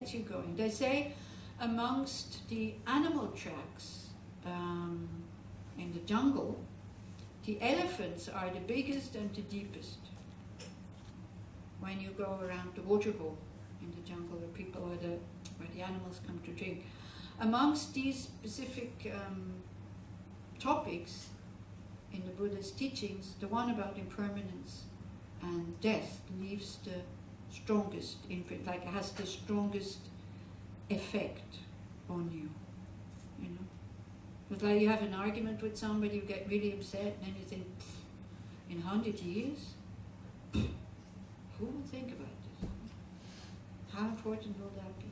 you going. They say amongst the animal tracks in the jungle, the elephants are the biggest and the deepest. When you go around the water hole in the jungle where people where the animals come to drink. Amongst these specific topics in the Buddha's teachings, the one about impermanence and death leaves the strongest imprint, like it has the strongest effect on you, you know. It's like you have an argument with somebody, you get really upset, and then you think, in 100 years, who will think about this? How important will that be?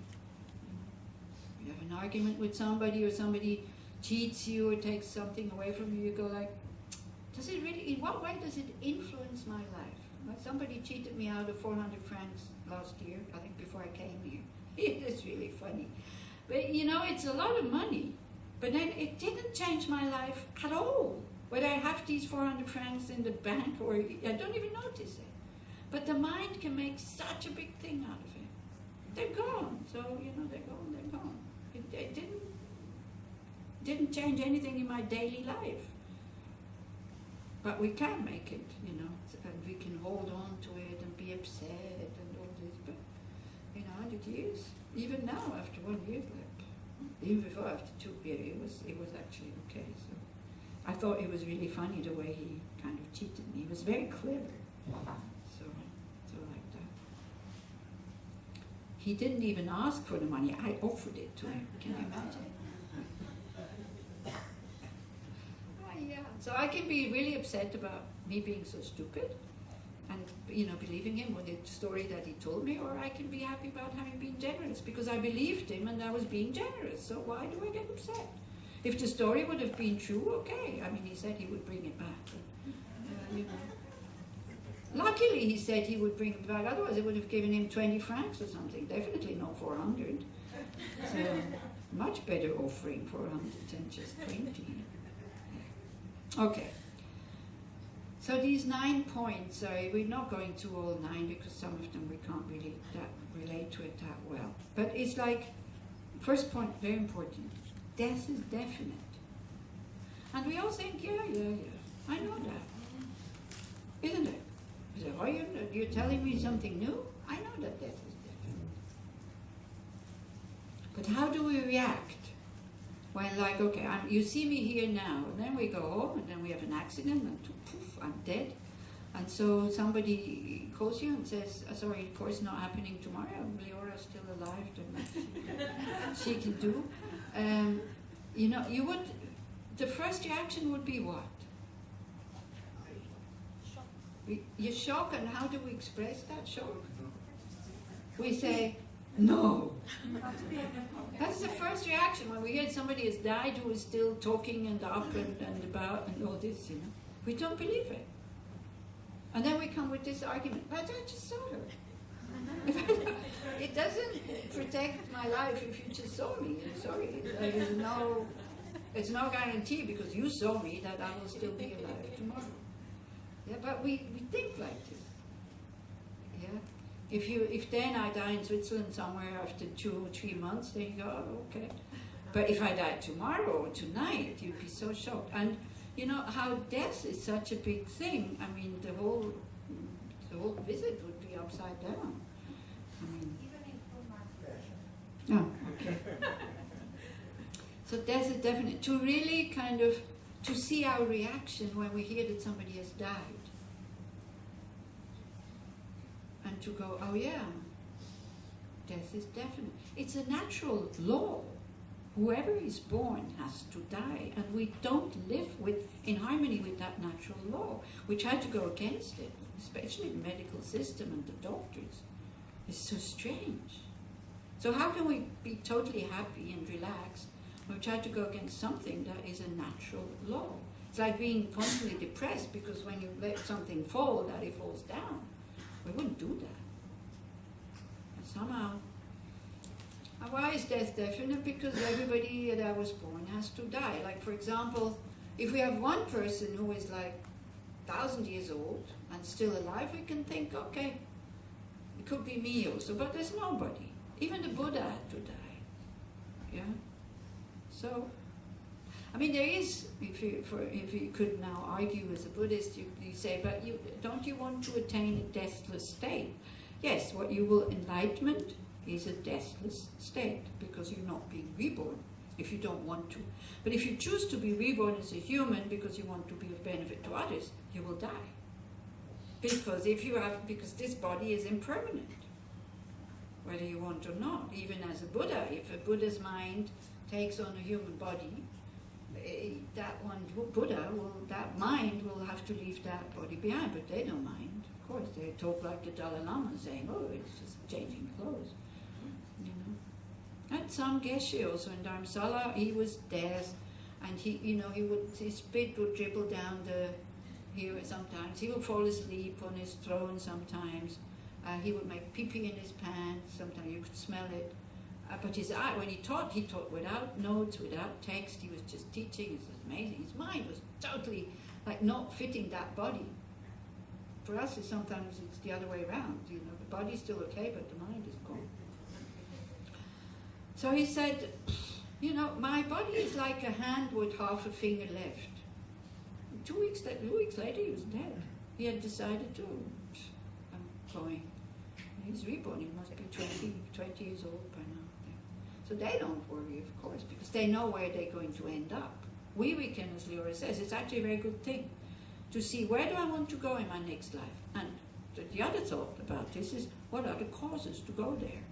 You have an argument with somebody, or somebody cheats you or takes something away from you, you go like, does it really, in what way does it influence my life? Like somebody cheated me out of 400 francs last year, I think before I came here. It is really funny. But you know, it's a lot of money. But then it didn't change my life at all. Whether I have these 400 francs in the bank or I don't even notice it. But the mind can make such a big thing out of it. They're gone. So, you know, they're gone, they're gone. It didn't change anything in my daily life. But we can make it, you know, and we can hold on to it and be upset and all this. But, you know, 100 years, even now after 1 year, like, even before after 2 years, it was actually okay. So I thought it was really funny the way he kind of cheated me. He was very clever. So like that. He didn't even ask for the money. I offered it to him. Can you imagine? Yeah. So I can be really upset about me being so stupid and, you know, believing him or the story that he told me, or I can be happy about having been generous because I believed him and I was being generous. So why do I get upset? If the story would have been true, okay. I mean, he said he would bring it back. But, you know. Luckily, he said he would bring it back. Otherwise, it would have given him 20 francs or something. Definitely not 400. So much better offering 400 than just 20. Okay, so these 9 points, we're not going to all 9 because some of them we can't really relate to it that well. But it's like, first point, very important, death is definite. And we all think, yeah, I know that, isn't it? You say, oh, you're telling me something new? I know that death is definite. But how do we react? When like, okay, you see me here now, and then we go home, and then we have an accident, and poof, I'm dead. And so somebody calls you and says, sorry, of course not happening tomorrow, Leora's still alive, she can do. You know, you would, the first reaction would be what? You're shocked, and how do we express that shock? We say, no. That's the first reaction when we hear somebody has died who is still talking and up and about and all this, you know. We don't believe it. And then we come with this argument, but I just saw her. It doesn't protect my life if you just saw me. I'm sorry. It's no guarantee because you saw me that I will still be alive tomorrow. Yeah, but we think like this. Yeah. If then I die in Switzerland somewhere after 2 or 3 months, then you go, oh, okay. But if I die tomorrow or tonight, you'd be so shocked. And you know how death is such a big thing. I mean, the whole visit would be upside down. I mean, oh, okay. So death is definite. To really kind of to see our reaction when we hear that somebody has died. And to go, oh yeah, death is definite. It's a natural law. Whoever is born has to die, and we don't live in harmony with that natural law. We try to go against it, especially the medical system and the doctors. It's so strange. So how can we be totally happy and relaxed when we try to go against something that is a natural law? It's like being constantly depressed because when you let something fall, that it falls down. We wouldn't do that. And somehow, why is death definite? Because everybody that was born has to die. Like for example, if we have one person who is like 1,000 years old and still alive, we can think, okay, it could be me also, but there's nobody. Even the Buddha had to die. Yeah. So, I mean, there is, if you could now argue as a Buddhist, you say, but don't you want to attain a deathless state? Yes, what you will, enlightenment is a deathless state, because you're not being reborn if you don't want to. But if you choose to be reborn as a human because you want to be of benefit to others, you will die. Because because this body is impermanent, whether you want or not. Even as a Buddha, if a Buddha's mind takes on a human body, that mind will have to leave that body behind, but they don't mind. Of course, they talk like the Dalai Lama, saying, "Oh, it's just changing clothes," you know. And some Geshe also in Dharamsala, he was deaf, and his spit would dribble down here sometimes. He would fall asleep on his throne sometimes. He would make pee-pee in his pants. Sometimes you could smell it. But his eye, when he taught without notes, without text. He was just teaching. It was amazing. His mind was totally like not fitting that body. For us, sometimes it's the other way around. You know, the body's still okay, but the mind is gone. So he said, you know, my body is like a hand with half a finger left. 2 weeks later, he was dead. He had decided to, I'm going. He's reborn. He must be 20 years old by now. So they don't worry, of course, because they know where they're going to end up. We can, as Leora says, it's actually a very good thing to see where do I want to go in my next life. And the other thought about this is, what are the causes to go there?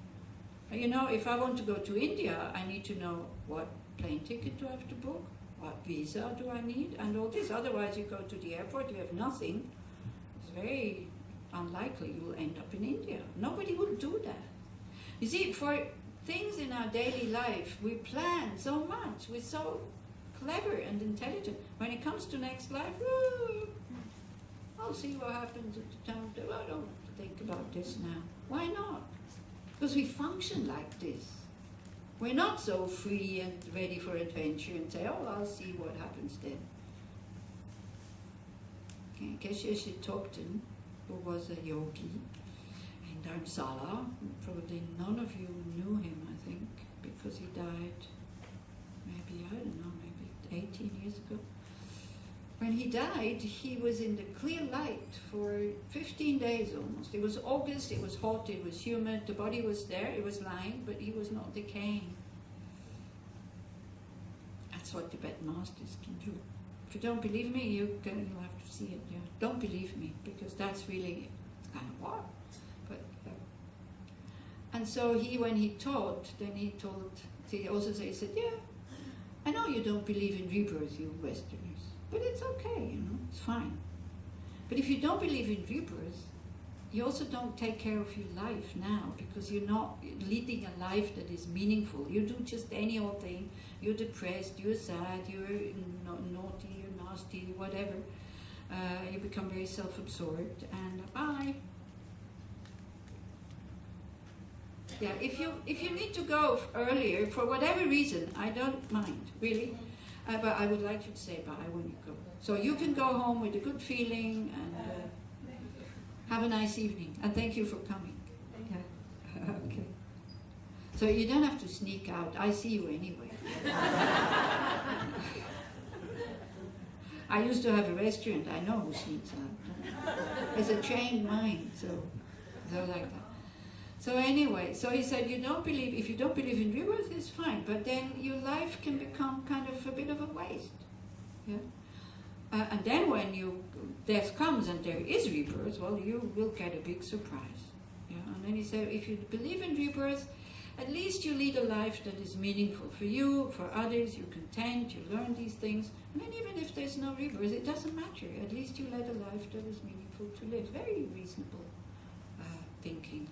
You know, if I want to go to India, I need to know what plane ticket do I have to book, what visa do I need, and all this. Otherwise, you go to the airport, you have nothing. It's very unlikely you will end up in India. Nobody will do that. You see, for things in our daily life, we plan so much. We're so clever and intelligent. When it comes to next life, I'll see what happens at the time. I don't have to think about this now. Why not? Because we function like this. We're not so free and ready for adventure and say, oh, I'll see what happens then. Okay, Geshe Tokten, who was a yogi in Dharamsala, probably none of you knew him, I think, because he died maybe, I don't know, maybe 18 years ago. When he died, he was in the clear light for 15 days almost. It was August, it was hot, it was humid, the body was there, it was lying, but he was not decaying. That's what Tibetan masters can do. If you don't believe me, you'll have to see it. Yeah. Don't believe me, because that's really, it's kind of what? But, and so when he taught, then he told, he also said, he said, yeah, I know you don't believe in rebirth, you Westerners. But it's okay, you know, it's fine. But if you don't believe in rebirth, you also don't take care of your life now, because you're not leading a life that is meaningful. You do just any old thing. You're depressed, you're sad, you're naughty, you're nasty, whatever. You become very self-absorbed, and bye. Yeah, if you need to go earlier, for whatever reason, I don't mind, really. But I would like you to say bye when you go. So you can go home with a good feeling and have a nice evening. And thank you for coming. Yeah. Okay. So you don't have to sneak out. I see you anyway. I used to have a restaurant. I know who sneaks out. It's a trained mind, so like that. So anyway, so he said, if you don't believe in rebirth, it's fine, but then your life can become kind of a bit of a waste. Yeah? And then when death comes and there is rebirth, well, you will get a big surprise. Yeah? And then he said, if you believe in rebirth, at least you lead a life that is meaningful for you, for others, you're content, you learn these things, and then even if there's no rebirth, it doesn't matter. At least you led a life that is meaningful to live. Very reasonable thinking.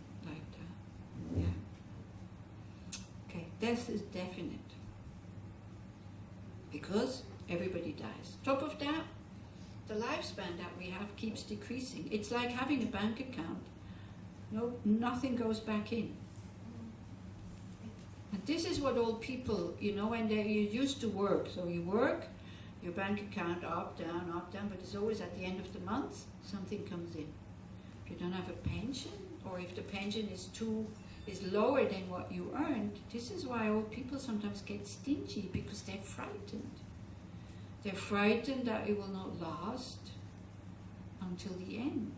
Yeah. Okay, death is definite. Because everybody dies. Top of that, the lifespan that we have keeps decreasing. It's like having a bank account. Nothing goes back in. And this is what all people, when you used to work. So you work, your bank account up, down, but it's always at the end of the month, something comes in. If you don't have a pension, or if the pension is too is lower than what you earned, this is why old people sometimes get stingy, because they're frightened. They're frightened that it will not last until the end,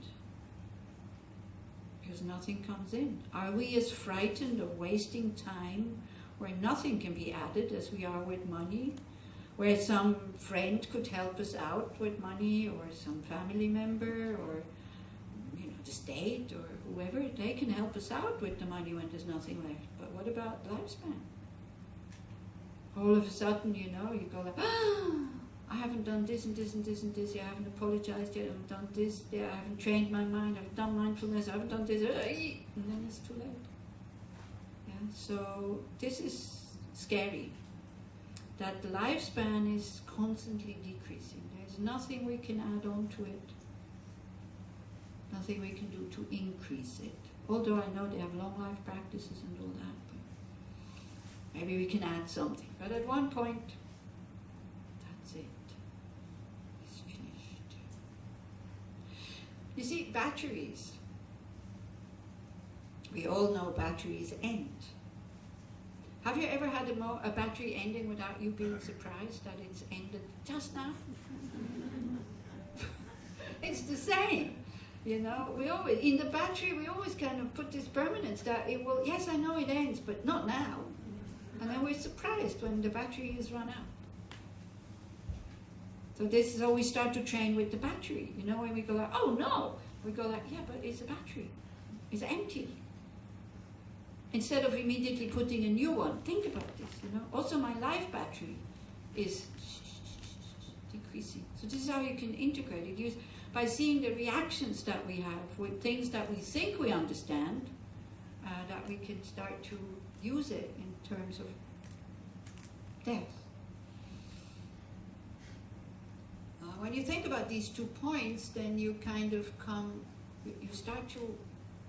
because nothing comes in. Are we as frightened of wasting time where nothing can be added as we are with money, where some friend could help us out with money, or some family member, or the state, or whoever, they can help us out with the money when there's nothing left. But what about lifespan? All of a sudden, you go like, I haven't done this and this and this and this, I haven't apologized yet, I haven't done this, I haven't trained my mind, I haven't done mindfulness, I haven't done this, and then it's too late. Yeah, so this is scary, that the lifespan is constantly decreasing. There's nothing we can add on to it. Nothing we can do to increase it. Although I know they have long life practices and all that, but maybe we can add something. But at one point, that's it. It's finished. You see, batteries. We all know batteries end. Have you ever had a battery ending without you being surprised that it's ended just now? It's the same. We always, in the battery, we always kind of put this permanence that it will, yes, I know it ends, but not now. And then we're surprised when the battery is run out. So this is how we start to train with the battery. When we go like, oh no, we go like, yeah, but it's a battery. It's empty. Instead of immediately putting a new one, think about this, Also my life battery is decreasing. So this is how you can integrate it. By seeing the reactions that we have with things that we think we understand, that we can start to use it in terms of death. When you think about these 2 points, then you kind of you start to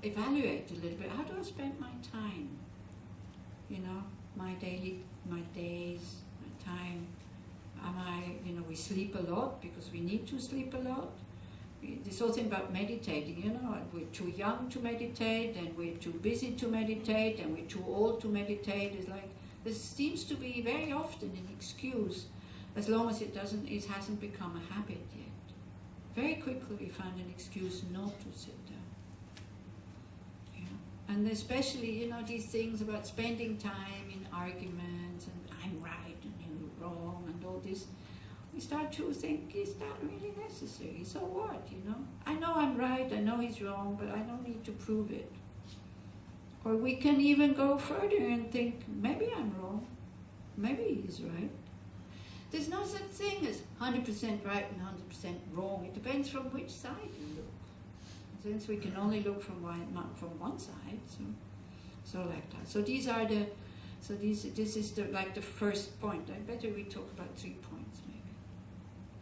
evaluate a little bit. How do I spend my time? My days, my time. We sleep a lot because we need to sleep a lot. This whole thing about meditating, we're too young to meditate, and we're too busy to meditate, and we're too old to meditate. It's like, this seems to be very often an excuse, as long as it hasn't become a habit yet. Very quickly we find an excuse not to sit down. And especially, these things about spending time in arguments, and I'm right and you're wrong, and all this. We start to think, is that really necessary? So what, I know I'm right, I know he's wrong, but I don't need to prove it. Or we can even go further and think, maybe I'm wrong, maybe he's right. There's no such thing as 100% right and 100% wrong. It depends from which side you look. Since we can only look from one side, so like that. So these are this is the first point. I better we talk about 3 points maybe.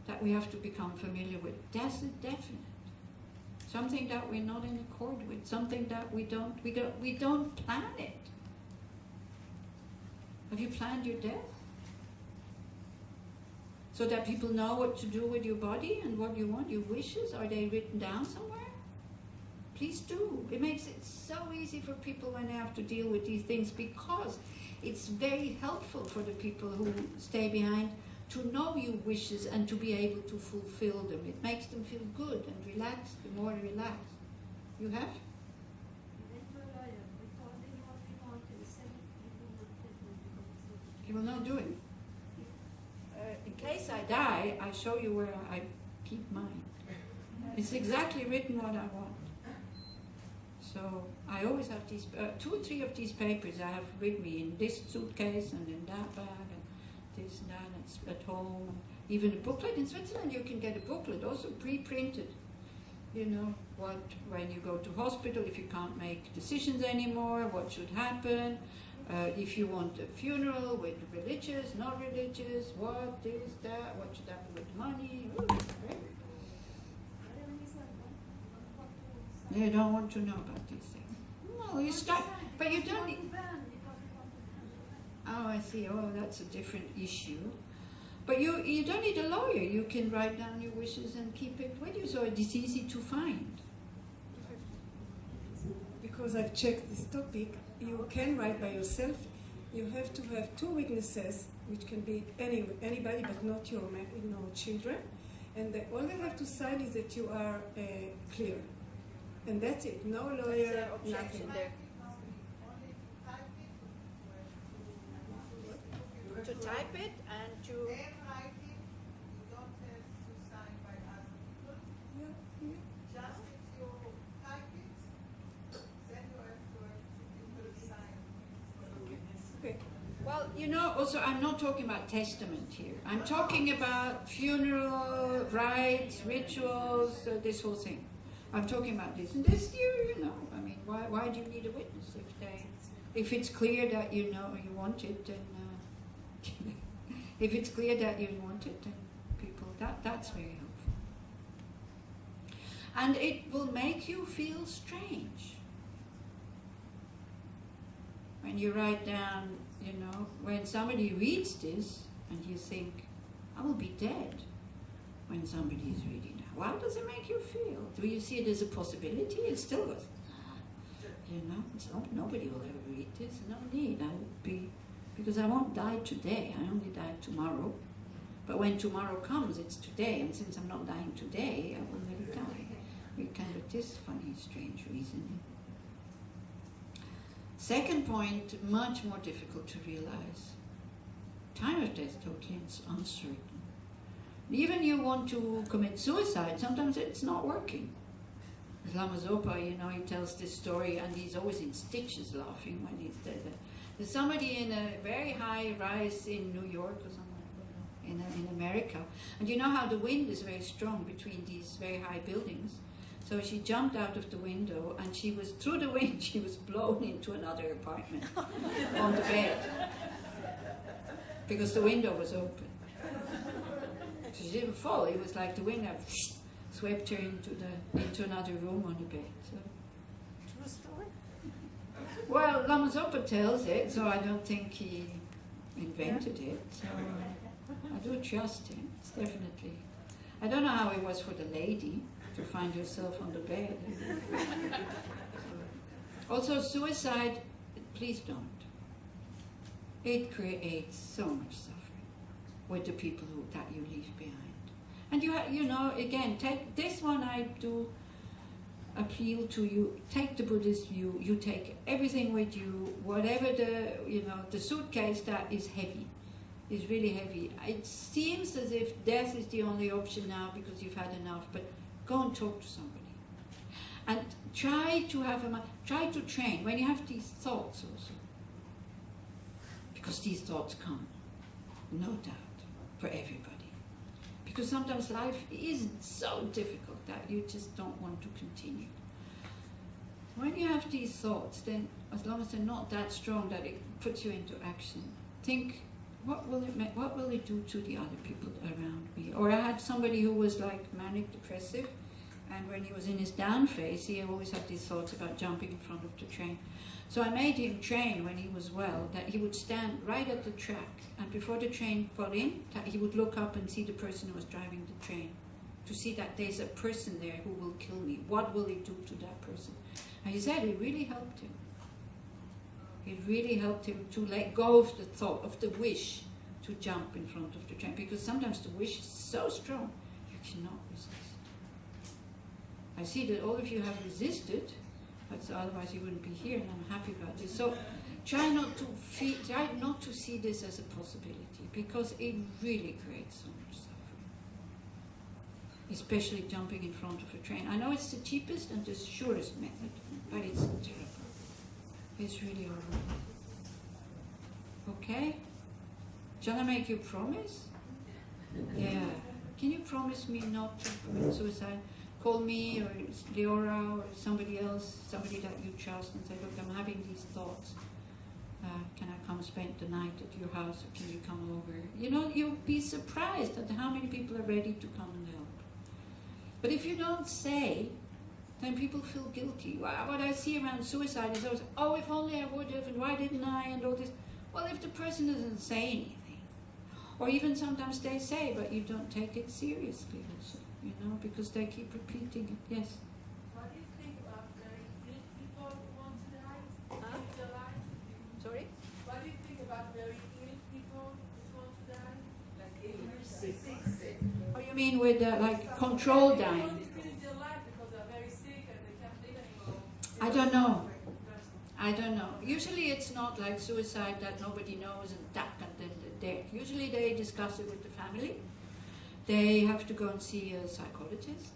That we have to become familiar with. Death is definite. Something that we're not in accord with. Something that we don't plan it. Have you planned your death? So that people know what to do with your body and what you want, your wishes. Are they written down somewhere? Please do. It makes it so easy for people when they have to deal with these things, because it's very helpful for the people who stay behind to know your wishes and to be able to fulfill them. It makes them feel good and relaxed, the more relaxed. You have? He will not do it. In case I die, I show you where I keep mine. It's exactly written what I want. So I always have these 2 or 3 of these papers I have with me in this suitcase and in that bag and this and that. And it's at home. Even a booklet in Switzerland, you can get a booklet also pre-printed. When you go to hospital, if you can't make decisions anymore, what should happen. If you want a funeral with religious, not religious, what, this, that, what should happen with money. Ooh, great. You don't want to know about these things. No, you start, but you don't need. Oh, I see. Oh, that's a different issue. But you don't need a lawyer. You can write down your wishes and keep it with you, so it's easy to find. Because I've checked this topic, you can write by yourself, you have to have two witnesses, which can be anybody, but not your children. And all they have to sign is that you are clear. And that's it. No lawyer, nothing. There. To type it and to... Well, you know, also I'm not talking about testament here. I'm talking about funeral, rites, rituals, this whole thing. I'm talking about this. And this, you know, I mean, why do you need a witness if it's clear that you know you want it? And if it's clear that you want it, then people, that's very helpful. And it will make you feel strange when you write down. You know, when somebody reads this and you think, I will be dead when somebody is reading that. How does it make you feel? Do you see it as a possibility? It still goes, you know, nobody will ever read this. No need. I would be, because I won't die today. I only die tomorrow. But when tomorrow comes, it's today. And since I'm not dying today, I will never die. With kind of this funny, strange reasoning. Second point, much more difficult to realize. Time of death totally uncertain. Even you want to commit suicide, sometimes it's not working. Lama Zopa, you know, he tells this story and he's always in stitches laughing when he's dead. There's somebody in a very high rise in New York or somewhere, in America. And you know how the wind is very strong between these very high buildings. So she jumped out of the window and she was, through the wind, she was blown into another apartment on the bed. Because the window was open. So she didn't fall, it was like the wind swept her into another room on the bed. So. True story? Well, Lama Zopa tells it, so I don't think he invented it. So I do trust him, it's definitely. I don't know how it was for the lady to find herself on the bed. Also, suicide, please don't. It creates so much suffering with the people that you leave behind. And you know, again, take this one. I do appeal to you. Take the Buddhist view. You take everything with you. Whatever the suitcase that is heavy, is really heavy. It seems as if death is the only option now because you've had enough. But go and talk to somebody, and try to train when you have these thoughts also, because these thoughts come, no doubt, for everybody. Because sometimes life is so difficult that you just don't want to continue. When you have these thoughts, then as long as they're not that strong that it puts you into action, think, what will it do to the other people around me? Or I had somebody who was like manic depressive, and when he was in his down phase, he always had these thoughts about jumping in front of the train. So I made him train when he was well, that he would stand right at the track, and before the train got in, that he would look up and see the person who was driving the train, to see that there's a person there who will kill me. What will it do to that person? And he said it really helped him. It really helped him to let go of the thought, of the wish to jump in front of the train, because sometimes the wish is so strong, you cannot resist. I see that all of you have resisted, but otherwise you wouldn't be here, and I'm happy about this. So try not to see this as a possibility, because it really creates so much suffering. Especially jumping in front of a train. I know it's the cheapest and the surest method, but it's terrible. It's really horrible. Okay? Shall I make you a promise? Yeah. Can you promise me not to commit suicide? Call me or Leora or somebody else, somebody that you trust, and say, look, I'm having these thoughts. Can I come spend the night at your house, or can you come over? You know, you'll be surprised at how many people are ready to come and help. But if you don't say, then people feel guilty. What I see around suicide is always, oh, if only I would have, and why didn't I, and all this. Well, if the person doesn't say anything, or even sometimes they say, but you don't take it seriously also, you know, because they keep repeating it. Yes? What do you think about the rich people who want to die? Keep the life? not very ill people just want to die? Like sick. Oh, you mean with like control They dying? want to finish their life because they're very sick and they can't live anymore. I don't know. I don't know. Usually it's not like suicide that nobody knows and duck and then they're dead. Usually they discuss it with the family. They have to go and see a psychologist.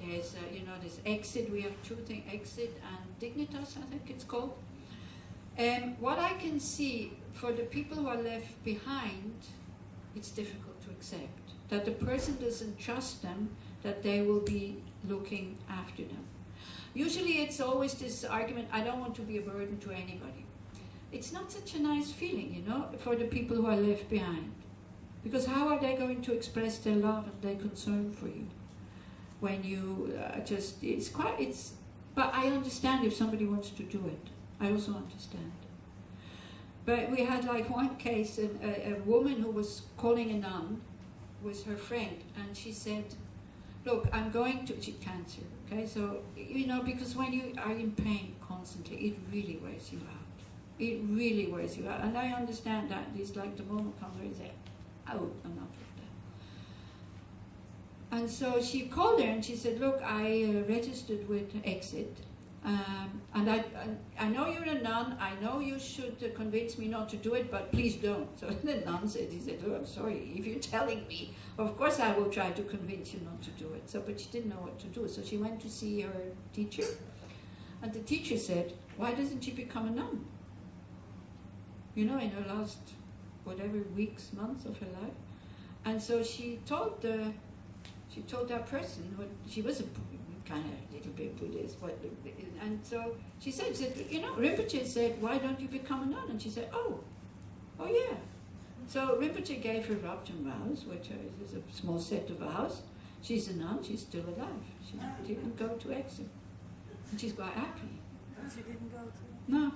There's, there's exit. We have two things, exit and dignitas, I think it's called. What I can see for the people who are left behind, it's difficult to accept. That the person doesn't trust them, that they will be looking after them. Usually it's always this argument, I don't want to be a burden to anybody. It's not such a nice feeling, for the people who are left behind. Because how are they going to express their love and their concern for you? When you but I understand if somebody wants to do it. I also understand. But we had like one case, a woman who was calling a nun with her friend, and she said, look, I'm going to, she had cancer, okay? So, because when you are in pain constantly, it really wears you out. It really wears you out. And I understand that. It's like the moment comes where you say, oh, enough of that. And so she called her and she said, look, I registered with Exit. And I know you're a nun, I know you should convince me not to do it, but please don't. So the nun said, look, I'm sorry, if you're telling me, of course I will try to convince you not to do it. So, but she didn't know what to do. So she went to see her teacher. And the teacher said, why doesn't she become a nun? In her last, weeks, months of her life. And so she told that person, she was a kind of little bit Buddhist, and so she said, Rinpoche said, why don't you become a nun? And she said, oh yeah. So Rinpoche gave her Rabjam vows, which is a small set of vows. She's a nun, she's still alive. She didn't go to exit. And she's quite happy. But she didn't go to... No.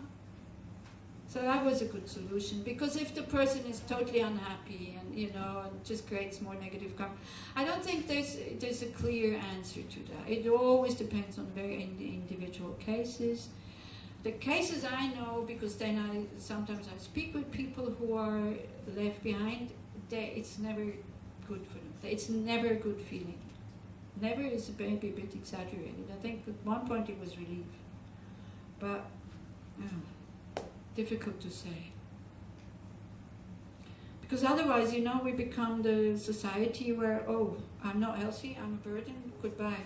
So that was a good solution, because if the person is totally unhappy and and just creates more negative karma, I don't think there's a clear answer to that. It always depends on very individual cases. The cases I know, because then sometimes I speak with people who are left behind, it's never good for them. It's never a good feeling. Never is maybe a bit exaggerated. I think at one point it was relief, but. Difficult to say. Because otherwise, we become the society where, oh, I'm not healthy, I'm a burden, goodbye.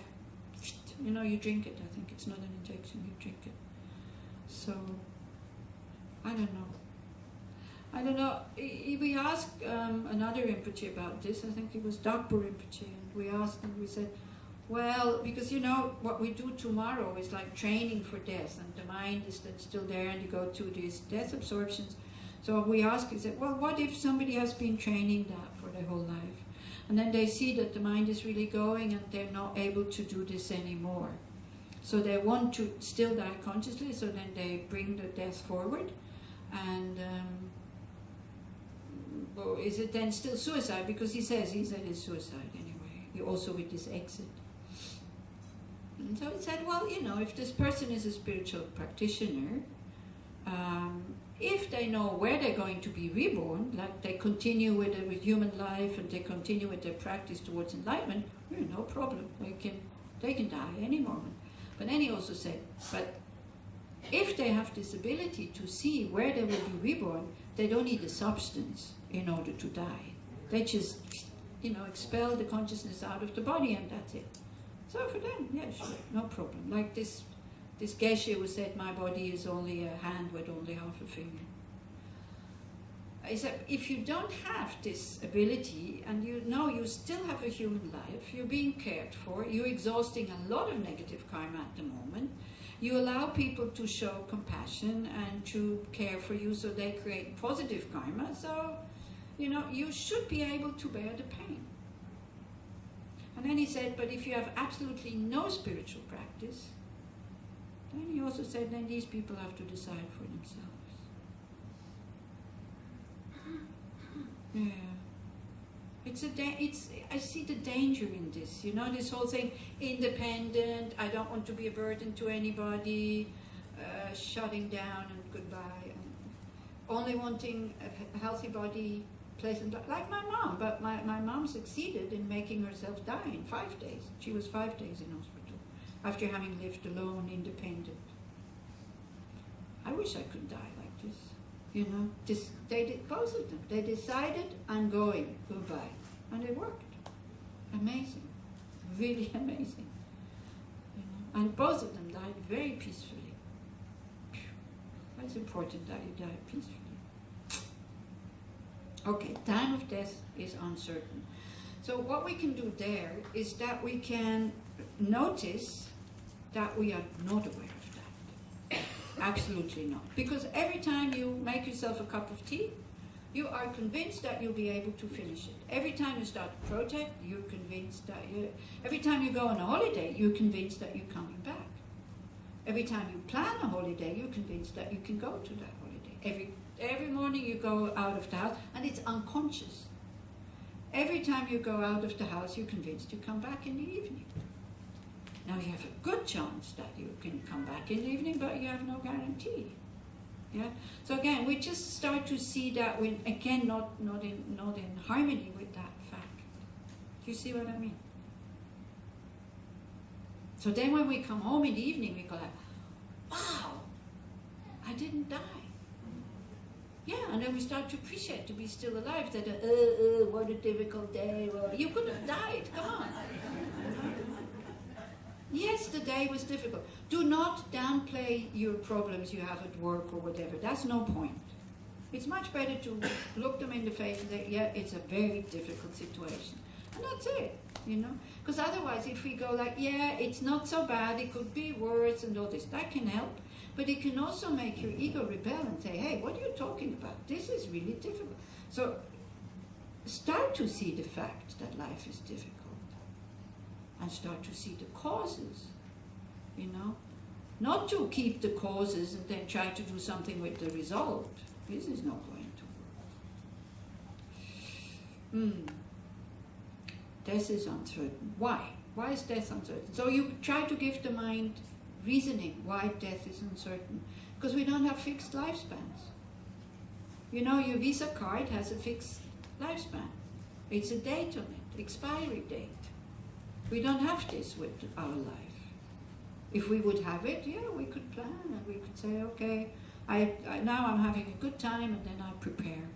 You drink it. I think it's not an injection, you drink it. So, I don't know. We asked another Rinpoche about this. I think it was Dakpo Rinpoche, and we asked him, we said, well, because what we do tomorrow is like training for death, and the mind is then still there, and you go to these death absorptions. So we ask, he said, well, what if somebody has been training that for their whole life? And then they see that the mind is really going and they're not able to do this anymore. So they want to still die consciously, so then they bring the death forward. And well, is it then still suicide? Because he said it's suicide anyway, also with this exit. And so he said, well, if this person is a spiritual practitioner, if they know where they're going to be reborn, like they continue with human life and they continue with their practice towards enlightenment, no problem. They can die any moment. But then he also said, but if they have this ability to see where they will be reborn, they don't need the substance in order to die. They just, expel the consciousness out of the body and that's it. So for them, yeah, sure, no problem. Like this geshe who said, my body is only a hand with only half a finger. I said, if you don't have this ability and you still have a human life, you're being cared for, you're exhausting a lot of negative karma at the moment, you allow people to show compassion and to care for you so they create positive karma, so, you should be able to bear the pain. And then he said, but if you have absolutely no spiritual practice, then he also said, then these people have to decide for themselves. Yeah. I see the danger in this, this whole thing, independent, I don't want to be a burden to anybody, shutting down and goodbye. only wanting a healthy body, pleasant, like my mom. But my mom succeeded in making herself die in 5 days. She was 5 days in hospital after having lived alone, independent. I wish I could die like this, you know. They did, both of them. They decided, I'm going, goodbye. And it worked. Amazing. Really amazing. You know? And both of them died very peacefully. It's important that you die peacefully. Okay, time of death is uncertain. So what we can do there is that we can notice that we are not aware of that. Absolutely not. Because every time you make yourself a cup of tea, you are convinced that you'll be able to finish it. Every time you start a project, you're convinced that every time you go on a holiday, you're convinced that you're coming back. Every time you plan a holiday, you're convinced that you can go to that holiday. Every morning you go out of the house, and it's unconscious. Every time you go out of the house, you're convinced you come back in the evening. Now you have a good chance that you can come back in the evening, but you have no guarantee. Yeah. So again, we just start to see that we again not in harmony with that fact. Do you see what I mean? So then when we come home in the evening, we go like, wow, I didn't die. Yeah, and then we start to appreciate to be still alive. That what a difficult day. Well, you could have died. Come on. Yes, the day was difficult. Do not downplay your problems you have at work or whatever. That's no point. It's much better to look them in the face and say, yeah, it's a very difficult situation. And that's it, you know. Because otherwise, if we go like, yeah, it's not so bad, it could be worse and all this, that can help. But it can also make your ego rebel and say, hey, what are you talking about? This is really difficult. So start to see the fact that life is difficult. And start to see the causes, you know. Not to keep the causes and then try to do something with the result. This is not going to work. Death is uncertain. Why? Why is death uncertain? So you try to give the mind reasoning why death is uncertain. Because we don't have fixed lifespans. You know, your Visa card has a fixed lifespan. It's a date on it, expiry date. We don't have this with our life. If we would have it, yeah, we could plan and we could say, okay, now I'm having a good time, and then I prepare,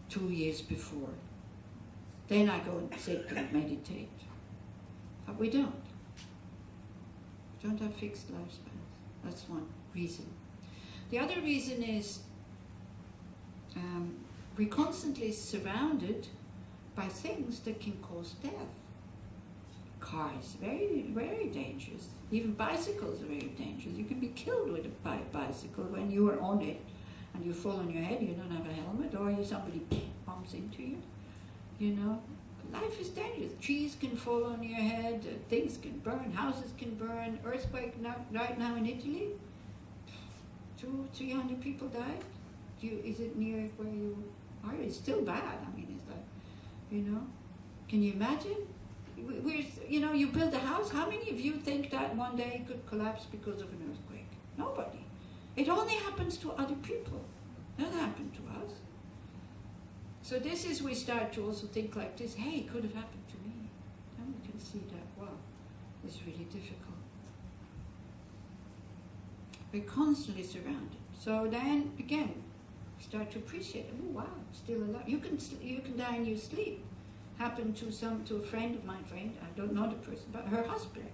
2 years before. Then I go and sit and meditate. But we don't. We don't have fixed lifespans. That's one reason. The other reason is we're constantly surrounded by things that can cause death. Cars, very, very dangerous. Even bicycles are very dangerous. You can be killed with a bicycle when you are on it and you fall on your head, you don't have a helmet, or somebody bumps into you. You know, life is dangerous. Trees can fall on your head, things can burn, houses can burn, earthquake right now in Italy. 200-300 people died. Is it near where you are? It's still bad. I mean, it's like, you know, can you imagine? You build a house. How many of you think that one day it could collapse because of an earthquake? Nobody. It only happens to other people. It doesn't happen to us. So this is, we start to also think like this, hey, it could have happened to me. Then we can see that, wow, it's really difficult. We're constantly surrounded. So then, again, we start to appreciate, oh wow, I'm still alive. You can die in your sleep. Happened to a friend of mine, I don't know the person, but her husband.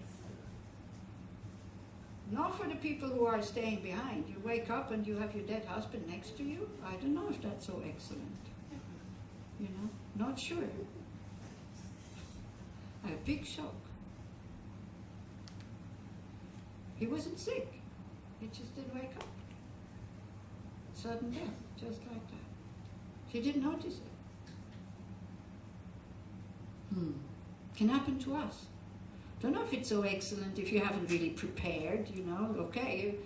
Not for the people who are staying behind. You wake up and you have your dead husband next to you. I don't know if that's so excellent. You know, not sure. A big shock. He wasn't sick. He just didn't wake up. Sudden death, just like that. She didn't notice it. Can happen to us. Don't know if it's so excellent if you haven't really prepared, you know, okay.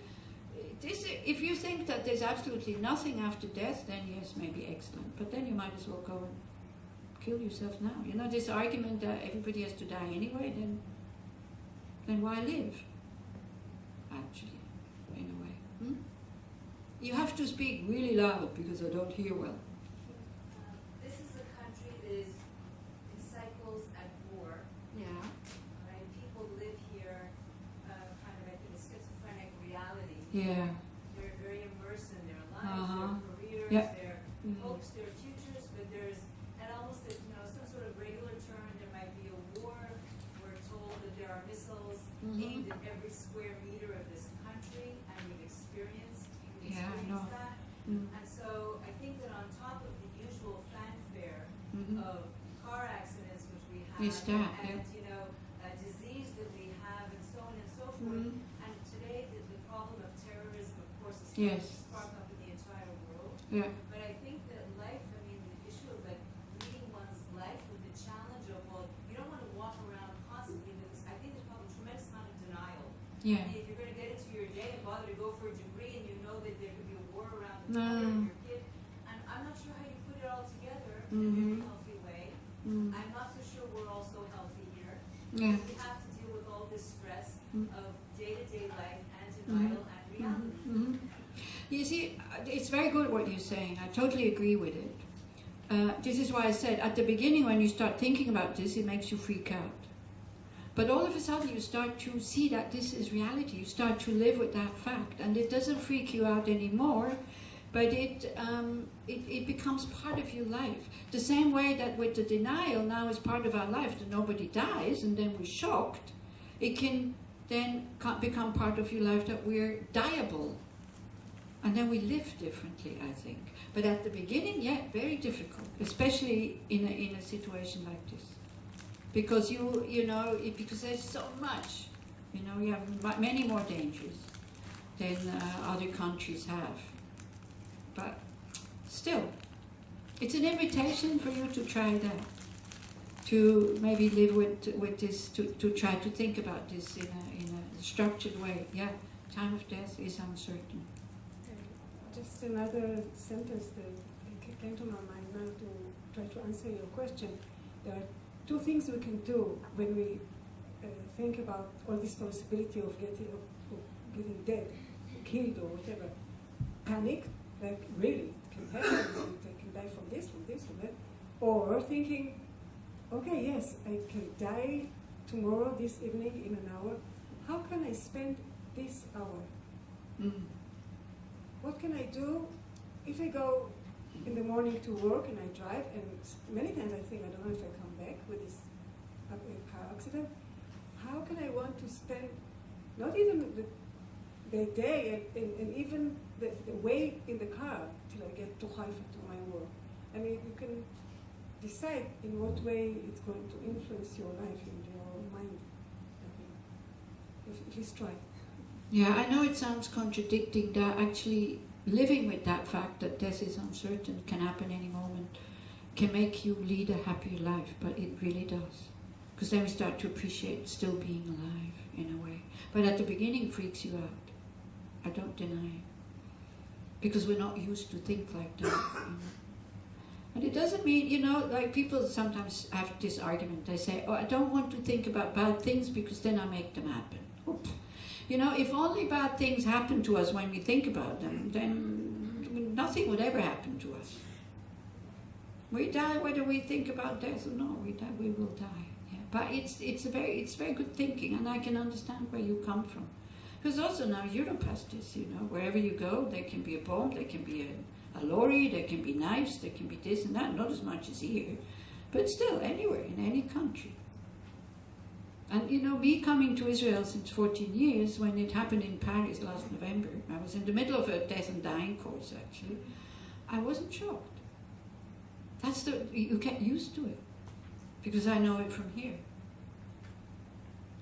If you think that there's absolutely nothing after death, then yes, maybe excellent. But then you might as well go and kill yourself now. You know, this argument that everybody has to die anyway, then why live? Actually, in a way. You have to speak really loud because I don't hear well. This is a country that is in cycles at war. Yeah. Right? People live here kind of like in a schizophrenic reality. Yeah. They're very immersed in their lives, Uh-huh. their careers, Yeah. their hopes, their futures, but there's and almost some sort of regular turn. There might be a war. We're told that there are missiles aimed at every square meter of this country, and we've experienced Yeah, I know. that. Mm. And so I think that on top of the usual fanfare Mhm. of car accidents, which we have, It's that, and a disease that we have, and so on and so forth. Mhm. And today, the problem of terrorism, of course, is Yes. starting to spark up in the entire world. Yeah. But I think that life, I mean, the issue of like leading one's life with the challenge of, well, you don't want to walk around constantly with this. I think there's probably a tremendous amount of denial. Yeah. If you're going to get into your day and bother to go for a degree, and you know that there could be a war around the No. corner of your kid, and I'm not sure how you put it all together in a very healthy way. Mm. I'm not so sure we're all so healthy here. Yeah. We have to deal with all this stress of day-to-day life and Mm-hmm. denial and reality. Mhm. You see, it's very good what you're saying. I totally agree with it. This is why I said at the beginning, when you start thinking about this, it makes you freak out. But all of a sudden, you start to see that this is reality. You start to live with that fact, and it doesn't freak you out anymore. But it becomes part of your life. The same way that with the denial now is part of our life, that nobody dies, and then we're shocked. It can then become part of your life that we're dieable. And then we live differently, I think. But at the beginning, yeah, very difficult, especially in a situation like this. Because because there's so much, you have many more dangers than other countries have. But still, it's an invitation for you to try that. To maybe live with this, to try to think about this in a structured way. Yeah, time of death is uncertain. Just another sentence that came to my mind now to try to answer your question. There are two things we can do when we think about all this possibility of getting dead, killed, or whatever. Panic, like really, it can happen, they can die from this, from that. Or thinking, okay, yes, I can die tomorrow, this evening, in an hour. How can I spend this hour? Mm. What can I do if I go in the morning to work and I drive, and many times I think, I don't know if I come back with this car accident. How can I want to spend, not even the day and even the way in the car till I get to Haifa, to my work. I mean, you can decide in what way it's going to influence your life and your mind. I think. At least try. Yeah, I know it sounds contradicting that actually living with that fact that death is uncertain, can happen any moment, can make you lead a happier life, but it really does. Because then we start to appreciate still being alive in a way. But at the beginning it freaks you out. I don't deny it. Because we're not used to think like that. And it doesn't mean, like people sometimes have this argument. They say, I don't want to think about bad things because then I make them happen. Oops. If only bad things happen to us when we think about them, then nothing would ever happen to us. We die whether we think about death or not. We die, we will die. Yeah. But it's very good thinking, and I can understand where you come from. Because also now Europe has this, wherever you go, there can be a bomb, there can be a lorry, there can be knives, there can be this and that. Not as much as here, but still anywhere in any country. And me coming to Israel since 14 years, when it happened in Paris last November, I was in the middle of a death and dying course actually, I wasn't shocked. You get used to it, because I know it from here.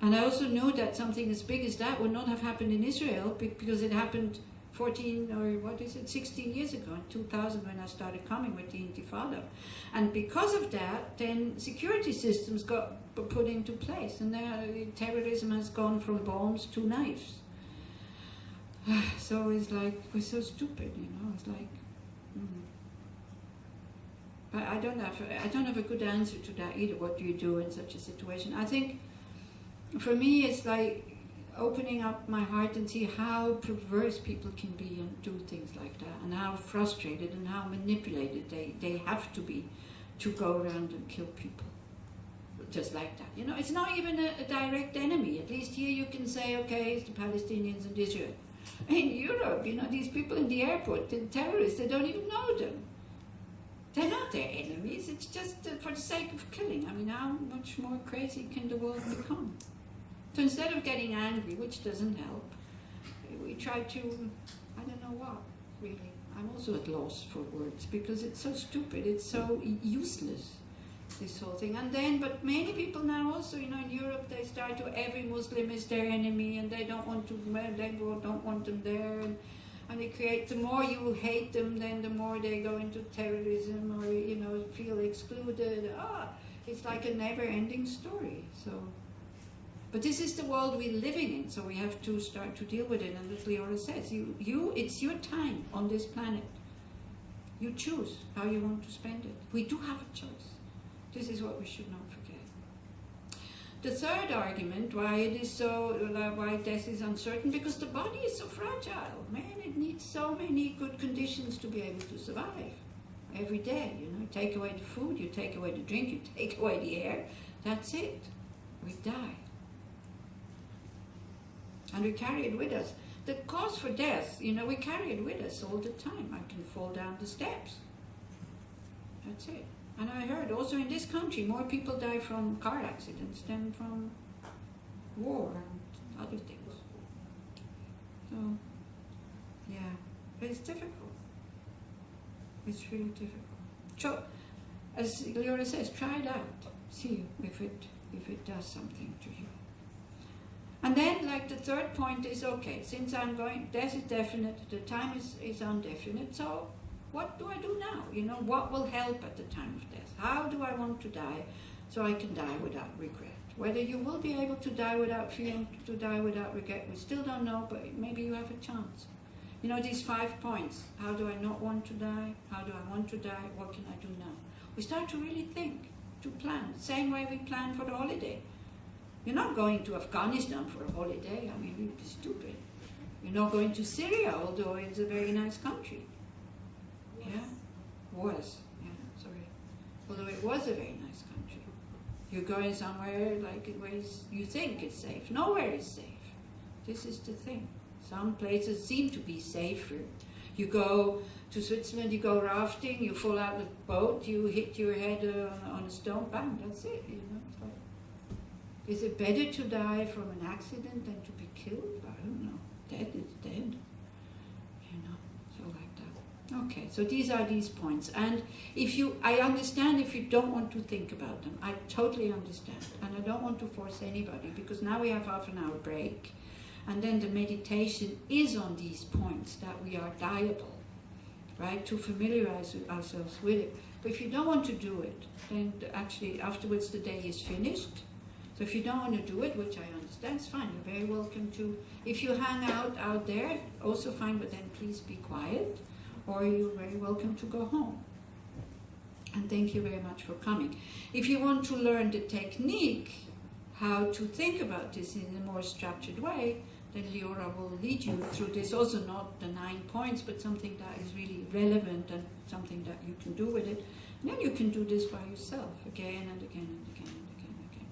And I also knew that something as big as that would not have happened in Israel, because it happened 16 years ago, in 2000, when I started coming with the Intifada. And because of that, then security systems got put into place, and terrorism has gone from bombs to knives. So it's like, we're so stupid, it's like... But I don't have a good answer to that either. What do you do in such a situation? I think, for me, it's like, opening up my heart and see how perverse people can be and do things like that, and how frustrated and how manipulated they have to be to go around and kill people. Just like that. You know, it's not even a direct enemy. At least here you can say, okay, it's the Palestinians and Israel. In Europe, you know, these people in the airport, the terrorists, they don't even know them. They're not their enemies. It's just for the sake of killing. I mean, how much more crazy can the world become? So instead of getting angry, which doesn't help, we try to, I don't know what, really. I'm also at loss for words because it's so stupid. It's so useless, this whole thing. And then, but many people now also, you know, in Europe, they start to, every Muslim is their enemy and they don't want to, they don't want them there. And they create, the more you hate them, then the more they go into terrorism or, you know, feel excluded. It's like a never-ending story. So, but this is the world we're living in, so we have to start to deal with it. And as Leora says, it's your time on this planet. You choose how you want to spend it. We do have a choice. This is what we should not forget. The third argument why it is so, why death is uncertain, because the body is so fragile. Man, it needs so many good conditions to be able to survive every day. You know, take away the food, you take away the drink, you take away the air. That's it. We die. And we carry it with us. The cause for death, you know, we carry it with us all the time. I can fall down the steps. That's it. And I heard also in this country, more people die from car accidents than from war and other things. So, yeah, but it's difficult. It's really difficult. So, as Leora says, try it out. See if it does something to you. And then, like, the third point is, okay, since I'm going, death is definite, the time is undefinite, so what do I do now? You know, what will help at the time of death? How do I want to die so I can die without regret? Whether you will be able to die without feeling, to die without regret, we still don't know, but maybe you have a chance. You know, these 5 points. How do I not want to die? How do I want to die? What can I do now? We start to really think, to plan, the same way we plan for the holiday. You're not going to Afghanistan for a holiday. I mean, you'd be stupid. You're not going to Syria, although it's a very nice country. Yeah? Was. Yeah, sorry. Although it was a very nice country. You're going somewhere like where you think it's safe. Nowhere is safe. This is the thing. Some places seem to be safer. You go to Switzerland, you go rafting, you fall out of the boat, you hit your head on a stone, bang, that's it. You know, it's like, is it better to die from an accident than to be killed? I don't know. Dead is dead. You know, so like that. Okay, so these are these points. And I understand if you don't want to think about them. I totally understand. And I don't want to force anybody, because now we have half an hour break. And then the meditation is on these points that we are dieable, right? To familiarize ourselves with it. But if you don't want to do it, then actually afterwards the day is finished. So if you don't want to do it, which I understand, it's fine. You're very welcome to. If you hang out there, also fine, but then please be quiet. Or you're very welcome to go home. And thank you very much for coming. If you want to learn the technique, how to think about this in a more structured way, then Leora will lead you through this. Also not the 9 points, but something that is really relevant and something that you can do with it. And then you can do this by yourself again and again and again and again and again.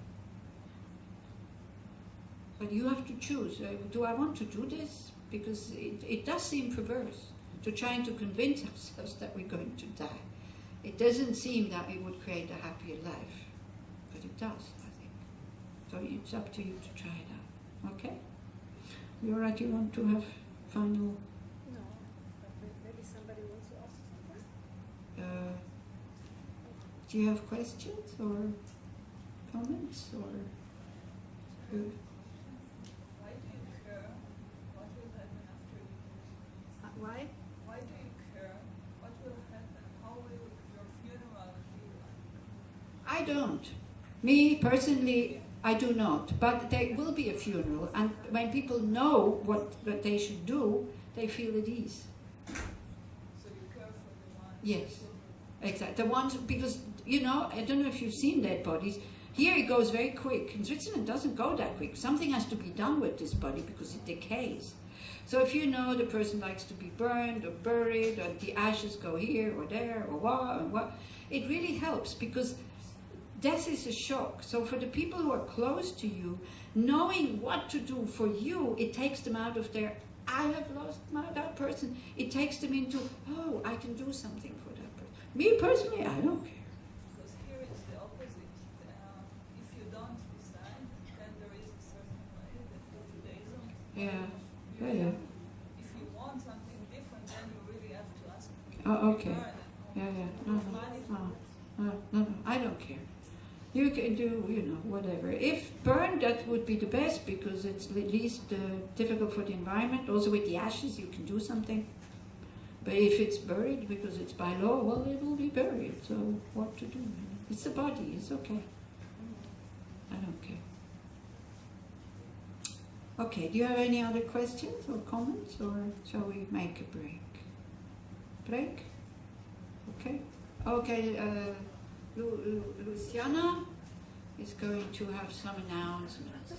But you have to choose. Do I want to do this? Because it does seem perverse to trying to convince ourselves that we're going to die. It doesn't seem that it would create a happier life. But it does, I think. So it's up to you to try it out. Okay? Leora, do you want to have final? No, but maybe somebody wants to ask something. Do you have questions or comments or? Why do you care what will happen after you die? Why? Why do you care what will happen? How will your funeral feel like? I don't. Me personally, I do not. But there will be a funeral, and when people know what they should do, they feel at ease. So you care for the ones? Yes, exactly. The ones, because, you know, I don't know if you've seen dead bodies, Here it goes very quick. In Switzerland it doesn't go that quick. Something has to be done with this body because it decays. So if you know the person likes to be burned or buried, or the ashes go here or there or what, it really helps because death is a shock. So for the people who are close to you, knowing what to do for you, it takes them out of their, I have lost that person. It takes them into, oh, I can do something for that person. Me personally, I don't care. Because here it's the opposite. If you don't decide, then there is a certain way that 50 days on. Yeah. You Yeah. If you want something different, then you really have to ask for Oh, okay. Yeah. No, I don't care. You can do, whatever. If burned, that would be the best because it's at least difficult for the environment. Also with the ashes, you can do something. But if it's buried, because it's by law, well, it will be buried. So what to do? It's the body. It's okay. I don't care. Okay, do you have any other questions or comments, or shall we make a break? Break? Okay. Okay, Luciana is going to have some announcements.